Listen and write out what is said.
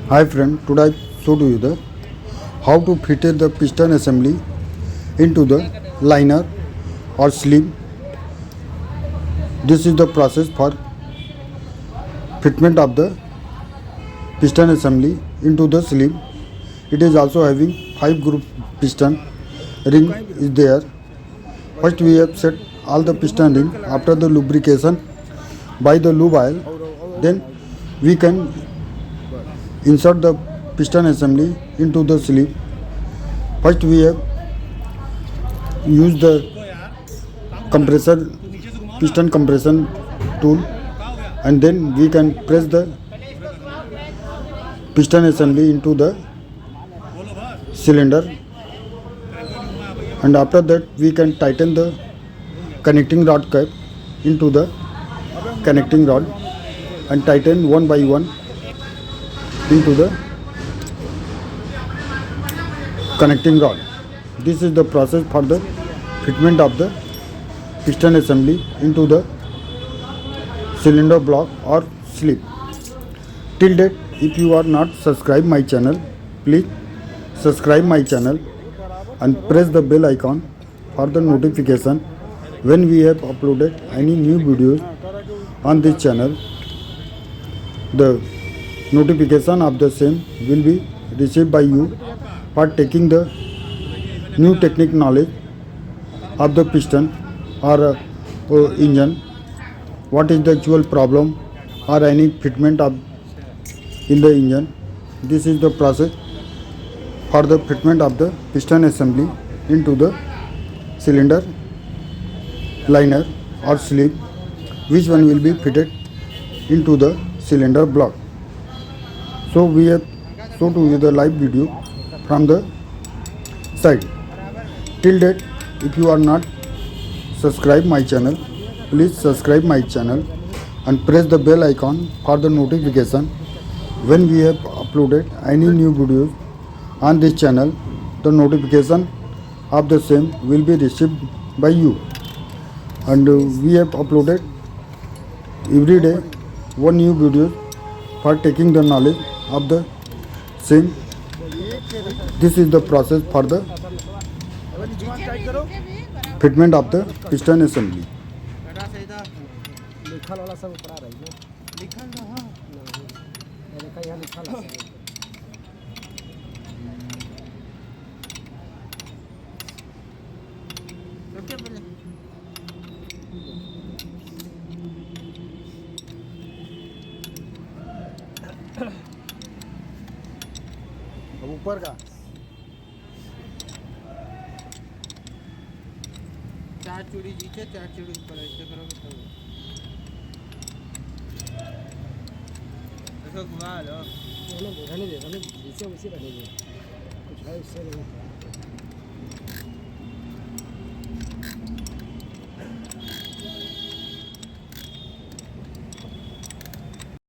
Hi friend, today I show to you the how to fit the piston assembly into the liner or sleeve. This is the process for fitment of the piston assembly into the sleeve. It is also having 5 group piston ring is there. First we have set all the piston ring after the lubrication by the lube oil. Then we can insert the piston assembly into the sleeve. First we have used the compressor piston compression tool, and then we can press the piston assembly into the cylinder, and after that we can tighten the connecting rod cap into the connecting rod and tighten one by one into the connecting rod. This is the process for the fitment of the piston assembly into the cylinder block or sleeve. Till date, if you are not subscribed my channel, please subscribe my channel and press the bell icon for the notification when we have uploaded any new videos on this channel. The notification of the same will be received by you for taking the new technique knowledge of the piston or engine, what is the actual problem or any fitment of in the engine. This is the process for the fitment of the piston assembly into the cylinder, liner or sleeve, which one will be fitted into the cylinder block. So we have shown to you the live video from the side. Till date, if you are not subscribe my channel, please subscribe my channel and press the bell icon for the notification when we have uploaded any new videos on this channel. The notification of the same will be received by you, and we have uploaded every day one new video for taking the knowledge of the same. This is the process for the fitment of the piston assembly. ऊपर का 4 चूड़ी नीचे 4 चूड़ी ऊपर ऐसे करोगे तो ऐसा घुमा लो। रहने दे नीचे उसी रहने दे, कुछ है इससे नहीं।